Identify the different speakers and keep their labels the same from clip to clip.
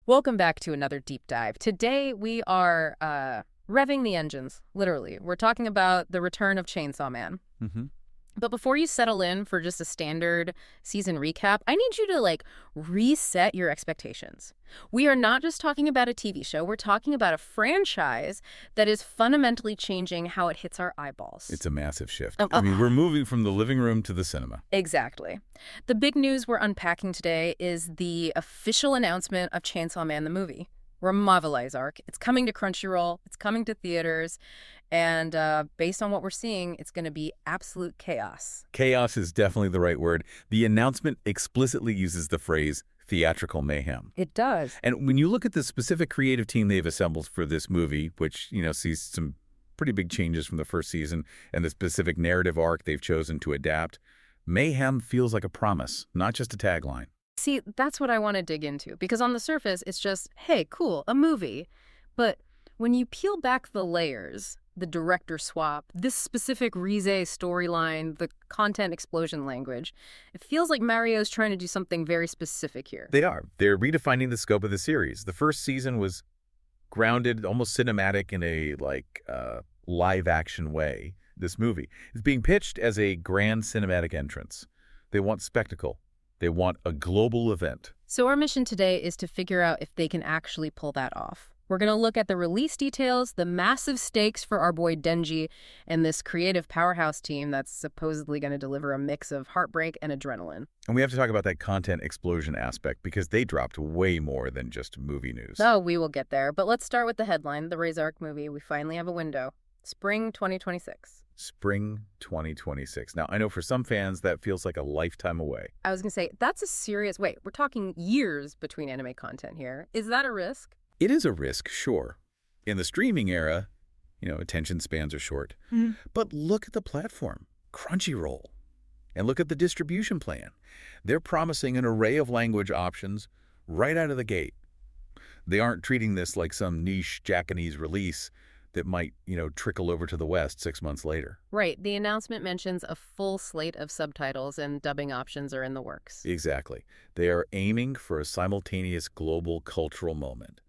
Speaker 1: Welcome back to another deep dive. Today we are revving the engines, literally. We're talking about the return of Chainsaw Man.
Speaker 2: Mm-hmm.
Speaker 1: But before you settle in for just a standard season recap, I need you to reset your expectations. We are not just talking about a TV show, we're talking about a franchise that is fundamentally changing how it hits our eyeballs.
Speaker 2: It's a massive shift. I mean, we're moving from the living room to the cinema.
Speaker 1: Exactly. The big news we're unpacking today is the official announcement of Chainsaw Man the movie. Reze Arc. It's coming to Crunchyroll. It's coming to theaters. And based on what we're seeing, it's going to be absolute chaos.
Speaker 2: Chaos is definitely the right word. The announcement explicitly uses the phrase theatrical mayhem.
Speaker 1: It does.
Speaker 2: And when you look at the specific creative team they've assembled for this movie, which, sees some pretty big changes from the first season, and the specific narrative arc they've chosen to adapt, mayhem feels like a promise, not just a tagline.
Speaker 1: See, that's what I want to dig into, because on the surface, it's just, hey, cool, a movie. But when you peel back the layers, the director swap, this specific Reze storyline, the content explosion language, it feels like Mario's trying to do something very specific here.
Speaker 2: They are. They're redefining the scope of the series. The first season was grounded, almost cinematic in a live-action way. This movie is being pitched as a grand cinematic entrance. They want spectacle. They want a global event.
Speaker 1: So our mission today is to figure out if they can actually pull that off. We're going to look at the release details, the massive stakes for our boy Denji, and this creative powerhouse team that's supposedly going to deliver a mix of heartbreak and adrenaline.
Speaker 2: And we have to talk about that content explosion aspect, because they dropped way more than just movie news.
Speaker 1: Oh, we will get there. But let's start with the headline, the Reze Arc movie. We finally have a window. Spring 2026.
Speaker 2: Spring 2026. Now, I know for some fans that feels like a lifetime away.
Speaker 1: I was going to say, that's a serious... Wait, we're talking years between anime content here. Is that a risk?
Speaker 2: It is a risk, sure. In the streaming era, attention spans are short.
Speaker 1: Mm.
Speaker 2: But look at the platform, Crunchyroll. And look at the distribution plan. They're promising an array of language options right out of the gate. They aren't treating this like some niche Japanese release that might, trickle over to the West 6 months later.
Speaker 1: Right. The announcement mentions a full slate of subtitles and dubbing options are in the works.
Speaker 2: Exactly. They are aiming for a simultaneous global cultural moment.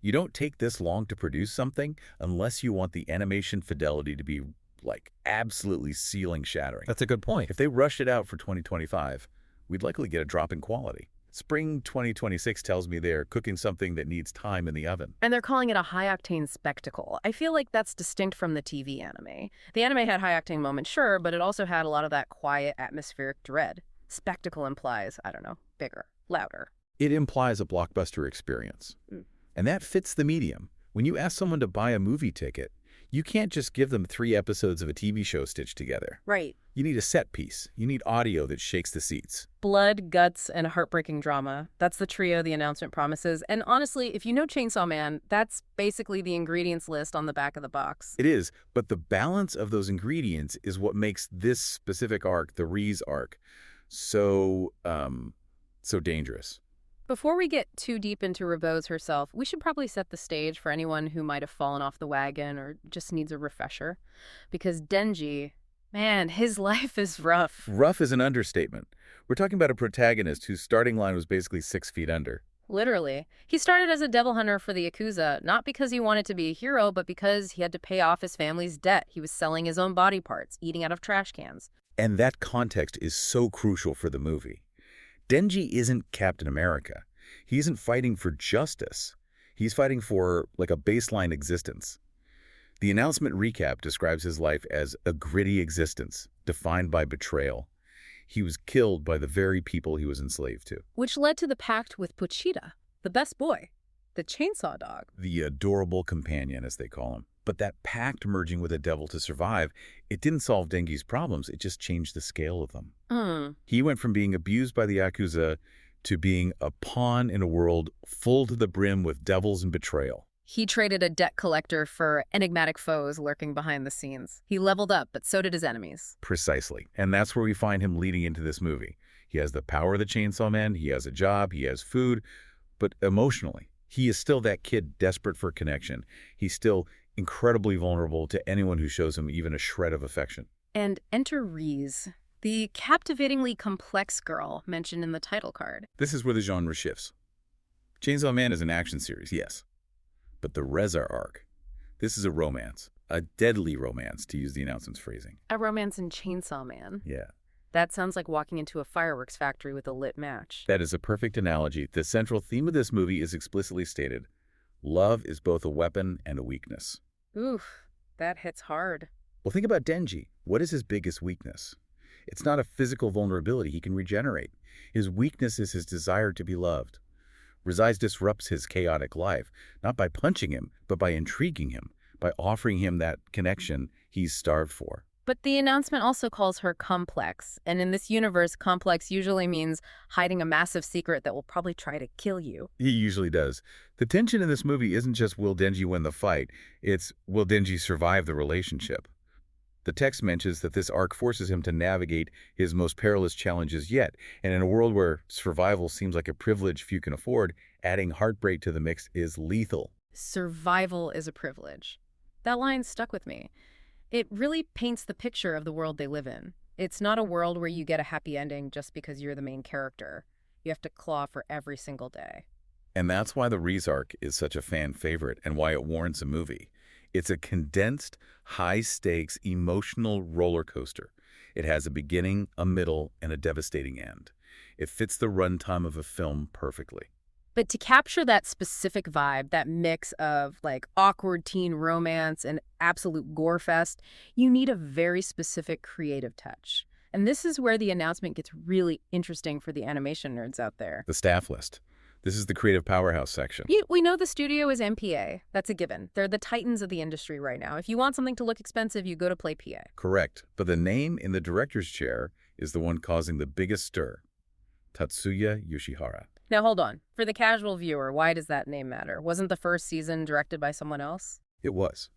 Speaker 2: You don't take this long to produce something unless you want the animation fidelity to be, absolutely ceiling-shattering.
Speaker 3: That's a good point.
Speaker 2: If they rush it out for 2025, we'd likely get a drop in quality. Spring 2026 tells me they're cooking something that needs time in the oven.
Speaker 1: And they're calling it a high-octane spectacle. I feel like that's distinct from the TV anime. The anime had high-octane moments, sure, but it also had a lot of that quiet, atmospheric dread. Spectacle implies, I don't know, bigger, louder.
Speaker 2: It implies a blockbuster experience.
Speaker 1: Mm.
Speaker 2: And that fits the medium. When you ask someone to buy a movie ticket, you can't just give them 3 episodes of a TV show stitched together.
Speaker 1: Right.
Speaker 2: You need a set piece. You need audio that shakes the seats.
Speaker 1: Blood, guts, and heartbreaking drama. That's the trio the announcement promises. And honestly, if you know Chainsaw Man, that's basically the ingredients list on the back of the box.
Speaker 2: It is, but the balance of those ingredients is what makes this specific arc, the Reze Arc, so dangerous.
Speaker 1: Before we get too deep into Reze herself, we should probably set the stage for anyone who might have fallen off the wagon or just needs a refresher. Because Denji, man, his life is rough.
Speaker 2: Rough is an understatement. We're talking about a protagonist whose starting line was basically 6 feet under.
Speaker 1: Literally. He started as a devil hunter for the Yakuza, not because he wanted to be a hero, but because he had to pay off his family's debt. He was selling his own body parts, eating out of trash cans.
Speaker 2: And that context is so crucial for the movie. Denji isn't Captain America. He isn't fighting for justice. He's fighting for, a baseline existence. The announcement recap describes his life as a gritty existence, defined by betrayal. He was killed by the very people he was enslaved to.
Speaker 1: Which led to the pact with Pochita, the best boy, the chainsaw dog.
Speaker 2: The adorable companion, as they call him. But that pact merging with a devil to survive, it didn't solve Denji's problems. It just changed the scale of them. He went from being abused by the Yakuza to being a pawn in a world full to the brim with devils and betrayal.
Speaker 1: He traded a debt collector for enigmatic foes lurking behind the scenes. He leveled up, but so did his enemies.
Speaker 2: Precisely. And that's where we find him leading into this movie. He has the power of the Chainsaw Man, he has a job, he has food, but emotionally, he is still that kid desperate for connection. He's still incredibly vulnerable to anyone who shows him even a shred of affection.
Speaker 1: And enter Reze, the captivatingly complex girl mentioned in the title card.
Speaker 2: This is where the genre shifts. Chainsaw Man is an action series, yes. But the Reze Arc, this is a romance. A deadly romance, to use the announcement's phrasing.
Speaker 1: A romance in Chainsaw Man.
Speaker 2: Yeah.
Speaker 1: That sounds like walking into a fireworks factory with a lit match.
Speaker 2: That is a perfect analogy. The central theme of this movie is explicitly stated. Love is both a weapon and a weakness.
Speaker 1: Oof, that hits hard.
Speaker 2: Well, think about Denji. What is his biggest weakness? It's not a physical vulnerability. He can regenerate. His weakness is his desire to be loved. Reze disrupts his chaotic life, not by punching him, but by intriguing him, by offering him that connection he's starved for.
Speaker 1: But the announcement also calls her complex, and in this universe, complex usually means hiding a massive secret that will probably try to kill you.
Speaker 2: He usually does. The tension in this movie isn't just will Denji win the fight, it's will Denji survive the relationship. The text mentions that this arc forces him to navigate his most perilous challenges yet, and in a world where survival seems like a privilege few can afford, adding heartbreak to the mix is lethal.
Speaker 1: Survival is a privilege. That line stuck with me. It really paints the picture of the world they live in. It's not a world where you get a happy ending just because you're the main character. You have to claw for every single day.
Speaker 2: And that's why the Reze Arc is such a fan favorite and why it warrants a movie. It's a condensed, high-stakes, emotional roller coaster. It has a beginning, a middle, and a devastating end. It fits the runtime of a film perfectly.
Speaker 1: But to capture that specific vibe, that mix of like awkward teen romance and absolute gore fest, you need a very specific creative touch. And this is where the announcement gets really interesting for the animation nerds out there.
Speaker 2: The staff list. This is the creative powerhouse section.
Speaker 1: We know the studio is MPA. That's a given. They're the titans of the industry right now. If you want something to look expensive, you go to Play PA.
Speaker 2: Correct. But the name in the director's chair is the one causing the biggest stir. Tatsuya Yoshihara.
Speaker 1: Now, hold on. For the casual viewer, why does that name matter? Wasn't the first season directed by someone else?
Speaker 2: It was.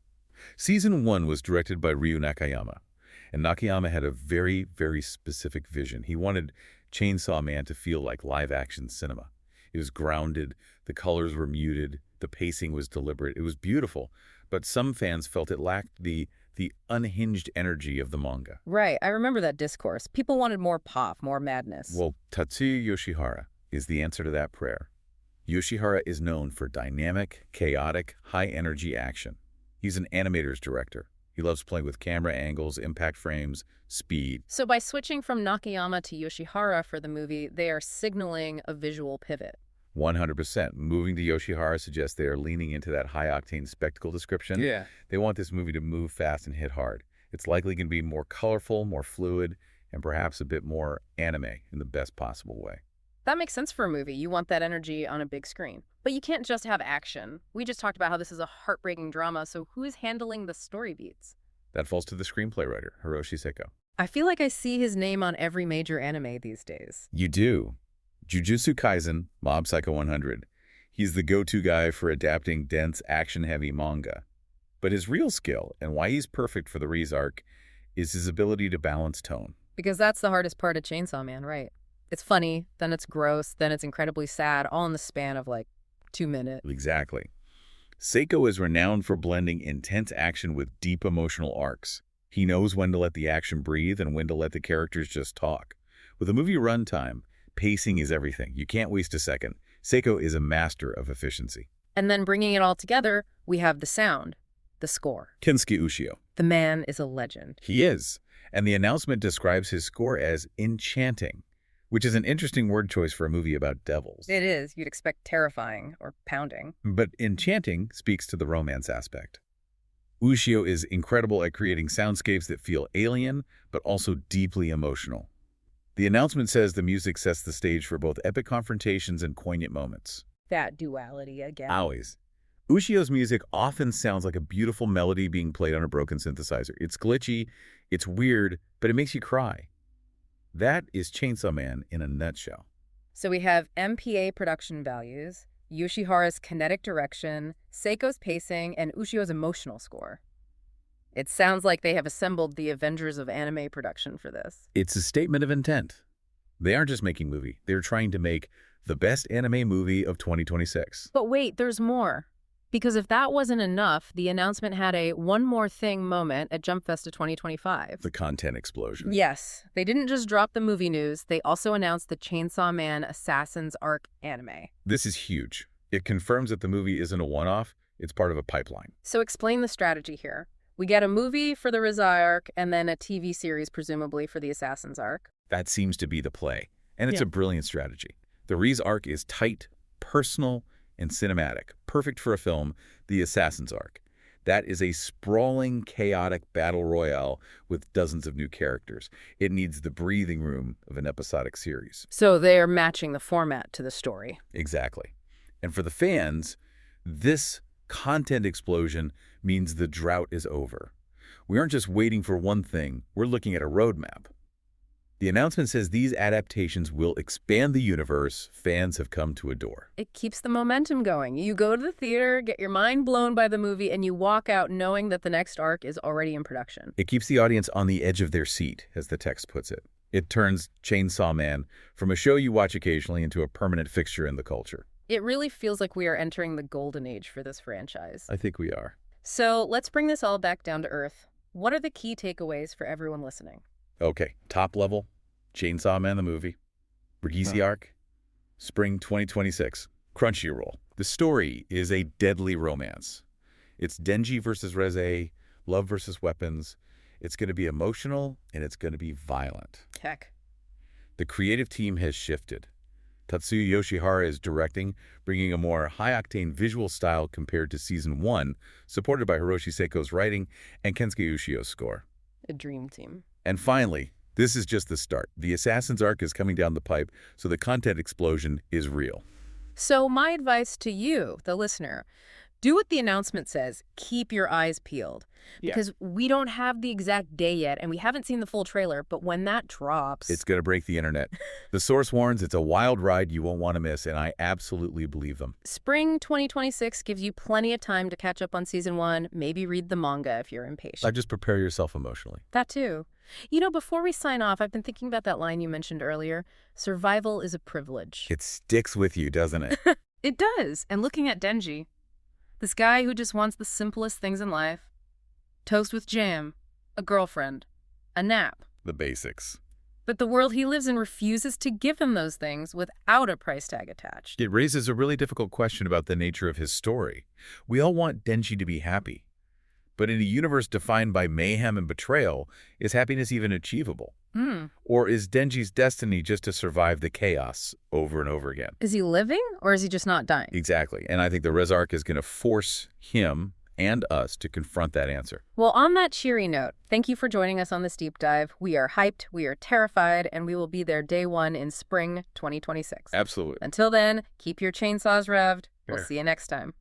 Speaker 2: Season 1 was directed by Ryu Nakayama, and Nakayama had a very, very specific vision. He wanted Chainsaw Man to feel like live-action cinema. It was grounded, the colors were muted, the pacing was deliberate. It was beautiful, but some fans felt it lacked the unhinged energy of the manga.
Speaker 1: Right, I remember that discourse. People wanted more pop, more madness.
Speaker 2: Well, Tatsuya Yoshihara is the answer to that prayer. Yoshihara is known for dynamic, chaotic, high-energy action. He's an animator's director. He loves playing with camera angles, impact frames, speed.
Speaker 1: So by switching from Nakayama to Yoshihara for the movie, they are signaling a visual pivot.
Speaker 2: 100%. Moving to Yoshihara suggests they are leaning into that high-octane spectacle description.
Speaker 1: Yeah.
Speaker 2: They want this movie to move fast and hit hard. It's likely going to be more colorful, more fluid, and perhaps a bit more anime in the best possible way.
Speaker 1: That makes sense for a movie. You want that energy on a big screen. But you can't just have action. We just talked about how this is a heartbreaking drama, so who is handling the story beats?
Speaker 2: That falls to the screenplay writer, Hiroshi Seiko.
Speaker 1: I feel like I see his name on every major anime these days.
Speaker 2: You do. Jujutsu Kaisen, Mob Psycho 100. He's the go-to guy for adapting dense, action-heavy manga. But his real skill, and why he's perfect for the Reze Arc, is his ability to balance tone.
Speaker 1: Because that's the hardest part of Chainsaw Man, right? It's funny, then it's gross, then it's incredibly sad, all in the span of like 2 minutes.
Speaker 2: Exactly. Seiko is renowned for blending intense action with deep emotional arcs. He knows when to let the action breathe and when to let the characters just talk. With a movie runtime, pacing is everything. You can't waste a second. Seiko is a master of efficiency.
Speaker 1: And then bringing it all together, we have the sound, the score.
Speaker 2: Kensuke Ushio.
Speaker 1: The man is a legend.
Speaker 2: He is. And the announcement describes his score as enchanting, which is an interesting word choice for a movie about devils.
Speaker 1: It is. You'd expect terrifying or pounding.
Speaker 2: But enchanting speaks to the romance aspect. Ushio is incredible at creating soundscapes that feel alien, but also deeply emotional. The announcement says the music sets the stage for both epic confrontations and poignant moments.
Speaker 1: That duality again.
Speaker 2: Always. Ushio's music often sounds like a beautiful melody being played on a broken synthesizer. It's glitchy, it's weird, but it makes you cry. That is Chainsaw Man in a nutshell.
Speaker 1: So we have MPA production values, Yoshihara's kinetic direction, Seiko's pacing, and Ushio's emotional score. It sounds like they have assembled the Avengers of anime production for this.
Speaker 2: It's a statement of intent. They aren't just making a movie. They're trying to make the best anime movie of 2026.
Speaker 1: But wait, there's more. Because if that wasn't enough, the announcement had a one more thing moment at Jump Festa 2025.
Speaker 2: The content explosion.
Speaker 1: Yes. They didn't just drop the movie news. They also announced the Chainsaw Man Assassin's Arc anime.
Speaker 2: This is huge. It confirms that the movie isn't a one-off, it's part of a pipeline.
Speaker 1: So explain the strategy here. We get a movie for the Reze Arc and then a TV series, presumably, for the Assassin's Arc.
Speaker 2: That seems to be the play, and it's a brilliant strategy. The Reze Arc is tight, personal, and cinematic, perfect for a film, the Assassin's Arc. That is a sprawling, chaotic battle royale with dozens of new characters. It needs the breathing room of an episodic series.
Speaker 1: So they're matching the format to the story.
Speaker 2: Exactly. And for the fans, this content explosion means the drought is over. We aren't just waiting for one thing, we're looking at a roadmap. The announcement says these adaptations will expand the universe fans have come to adore.
Speaker 1: It keeps the momentum going. You go to the theater, get your mind blown by the movie, and you walk out knowing that the next arc is already in production.
Speaker 2: It keeps the audience on the edge of their seat, as the text puts it. It turns Chainsaw Man from a show you watch occasionally into a permanent fixture in the culture.
Speaker 1: It really feels like we are entering the golden age for this franchise.
Speaker 2: I think we are.
Speaker 1: So let's bring this all back down to earth. What are the key takeaways for everyone listening?
Speaker 2: Okay, top level, Chainsaw Man the movie, Reze Arc, Spring 2026, Crunchyroll. The story is a deadly romance. It's Denji versus Reze, love versus weapons. It's going to be emotional, and it's going to be violent.
Speaker 1: Heck.
Speaker 2: The creative team has shifted. Tatsuya Yoshihara is directing, bringing a more high-octane visual style compared to Season 1, supported by Hiroshi Seiko's writing and Kensuke Ushio's score.
Speaker 1: A dream team.
Speaker 2: And finally, this is just the start. The Assassin's Arc is coming down the pipe, so the content explosion is real.
Speaker 1: So my advice to you, the listener, do what the announcement says. Keep your eyes peeled. Because we don't have the exact day yet, and we haven't seen the full trailer, but when that drops...
Speaker 2: It's going to break the internet. The source warns it's a wild ride you won't want to miss, and I absolutely believe them.
Speaker 1: Spring 2026 gives you plenty of time to catch up on Season 1, maybe read the manga if you're impatient.
Speaker 2: Just prepare yourself emotionally.
Speaker 1: That too. You know, before we sign off, I've been thinking about that line you mentioned earlier. Survival is a privilege.
Speaker 2: It sticks with you, doesn't it?
Speaker 1: It does. And looking at Denji, this guy who just wants the simplest things in life. Toast with jam, a girlfriend, a nap.
Speaker 2: The basics.
Speaker 1: But the world he lives in refuses to give him those things without a price tag attached.
Speaker 2: It raises a really difficult question about the nature of his story. We all want Denji to be happy. But in a universe defined by mayhem and betrayal, is happiness even achievable? Or is Denji's destiny just to survive the chaos over and over again?
Speaker 1: Is he living, or is he just not dying?
Speaker 2: Exactly. And I think the Reze Arc is going to force him and us to confront that answer.
Speaker 1: Well, on that cheery note, thank you for joining us on this deep dive. We are hyped, we are terrified, and we will be there day one in spring 2026.
Speaker 2: Absolutely.
Speaker 1: Until then, keep your chainsaws revved. We'll see you next time.